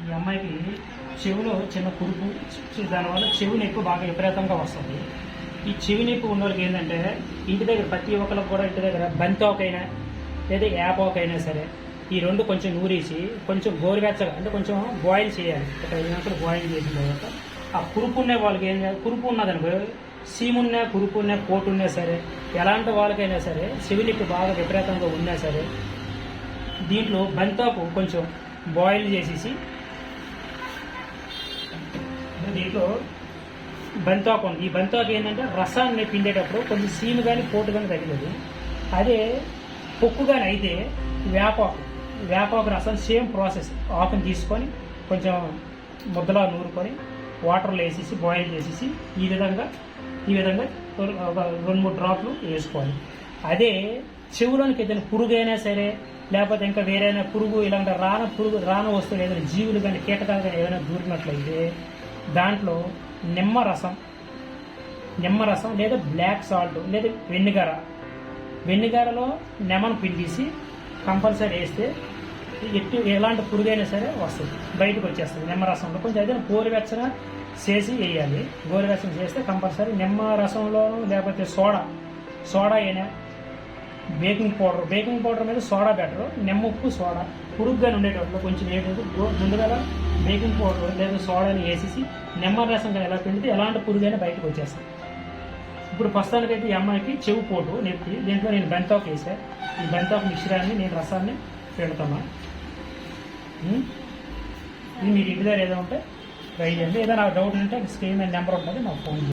ఈ అమ్మాయికి చెవిలో చిన్న కురుపు, దానివల్ల చెవిని ఎక్కువ బాగా విపరీతంగా వస్తుంది. ఈ చెవి నొప్పి ఉన్న వాళ్ళకి ఏంటంటే ఇంటి దగ్గర ప్రతి ఒక్కరికి కూడా ఇంటి దగ్గర బంతోకైనా లేదా యాపోకైనా సరే ఈ రెండు కొంచెం నూరేసి కొంచెం గోరువెచ్చగా అంటే కొంచెం బాయిల్ చేయాలి. ఒక 5 నిమిషాలు బాయిల్ చేసిన తర్వాత ఆ కురుపు ఉన్న వాళ్ళకి ఏం చేయాలి, కురుపు ఉన్నదనుకో సీమున్నా కురుపు ఉన్నా పోటు ఉన్నా సరే ఎలాంటి వాళ్ళకైనా సరే చెవి నొప్పి బాగా విపరీతంగా ఉన్నా సరే దీంట్లో బంతోకు కొంచెం బాయిల్ చేసేసి దీంట్లో బంతోకు ఉంది. ఈ బంతోకు ఏంటంటే రసాన్ని పిండేటప్పుడు కొంచెం సీము కానీ పోటు కానీ తగిలేదు. అదే పొక్కు కానీ అయితే వేపాకు రసం సేమ్ ప్రాసెస్. ఆకుని తీసుకొని కొంచెం ముద్దలా నూరుకొని వాటర్లో వేసేసి బాయిల్ చేసేసి ఈ విధంగా ఒక 2-3 డ్రాప్లు వేసుకోవాలి. అదే చెవులోనికి ఏదైనా పురుగు అయినా సరే లేకపోతే ఇంకా వేరైనా పురుగు ఇలాంటి రాన వస్తువులు ఏదైనా జీవులు కానీ కీటకాలు కానీ ఏదైనా దూరినట్లయితే దాంట్లో నిమ్మరసం లేదా బ్లాక్ సాల్ట్ లేదా వెన్నిగారలో నెమను పిండేసి కంపల్సరీ వేస్తే ఎలాంటి పురుగైనా సరే వస్తుంది, బయటకు వచ్చేస్తుంది. నిమ్మరసంలో కొంచెం ఏదైనా గోరువెచ్చగా చేసి వేయాలి. గోరువెచ్చగా చేస్తే కంపల్సరీ నిమ్మరసంలోనూ లేకపోతే సోడా అయినా బేకింగ్ పౌడర్ మీద సోడా బెటర్. నిమ్మ ఉప్పు సోడా పురుగుగా ఉండేటప్పుడు కొంచెం ముందుగా బేకింగ్ పౌడర్ లేదా సోడాని వేసేసి నిమ్మరసం కానీ ఎలా పిండితే ఎలాంటి పురుగైనా బయటకు వచ్చేస్తుంది. ఇప్పుడు ప్రస్తుతానికైతే ఈ అమ్మాయికి చెవు పోటు నొప్పి, దీంట్లో నేను బంతోకు వేసాను. ఈ బంతోకు మిశ్రాన్ని నేను రసాన్ని పెడతాను. ఇది మీరు ఇంటి దగ్గర ఏదో ఉంటే ట్రై చేయండి. ఏదైనా డౌట్ ఉంటే స్క్రీన్ మీద నెంబర్ ఉంటుంది, నాకు ఫోన్ చేయండి.